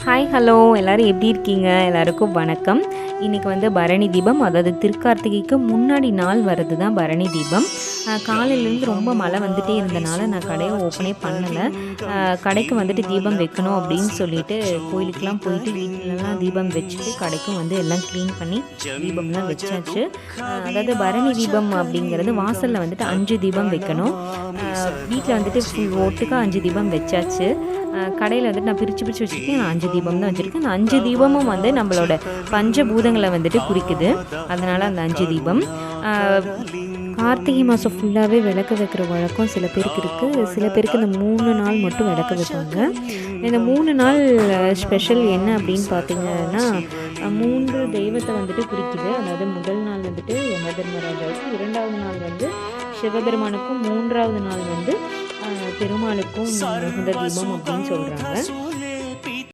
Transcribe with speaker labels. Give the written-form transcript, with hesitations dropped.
Speaker 1: Hi hello எல்லோரும் எப்படி இருக்கீங்க? எல்லாருக்கும் வணக்கம். இன்றைக்கி வந்து பரணி தீபம், அதாவது திருக்கார்த்திகைக்கு முன்னாடி நாள் வர்றது தான் பரணி தீபம். காலையிலேருந்து ரொம்ப மழை வந்துகிட்டே இருந்தனால நான் கடையை ஓப்பனே பண்ணலை. கடைக்கு வந்துட்டு தீபம் வைக்கணும் அப்படின்னு சொல்லிட்டு கோயிலுக்கெலாம் போயிட்டு வீட்டிலலாம் தீபம் வச்சுட்டு கடைக்கும் வந்து எல்லாம் க்ளீன் பண்ணி தீபம்லாம் வச்சாச்சு. அதாவது பரணி தீபம் அப்படிங்கிறது வாசலில் வந்துட்டு 5 தீபம் வைக்கணும். வீட்டில் வந்துட்டு ஃபுல் ஓட்டுக்கு 5 தீபம் வச்சாச்சு. கடையில் வந்துட்டு நான் பிரித்து வச்சுருக்கேன். நான் 5 தீபம் தான் வச்சுருக்கேன். அந்த 5 தீபமும் வந்து நம்மளோட பஞ்சபூதங்களை வந்துட்டு குறிக்குது. அதனால் அந்த 5 தீபம். கார்த்திகை மாதம் ஃபுல்லாகவே விளக்கு வைக்கிற வழக்கம் சில பேருக்கு இருக்குது. சில பேருக்கு இந்த 3 நாள் மட்டும் விளக்கு வைப்பாங்க. இந்த 3 நாள் ஸ்பெஷல் என்ன அப்படின்னு பார்த்தீங்கன்னா 3 தெய்வத்தை வந்துட்டு குறிக்குது. அதாவது முதல் நாள் வந்துட்டு யமதர்மராஜாவுக்கு, 2வது நாள் வந்து சிவபெருமானுக்கும், 3வது நாள் வந்து பெருமாளுக்கும் முகந்த தீபம் அப்படின்னு சொல்கிறாங்க.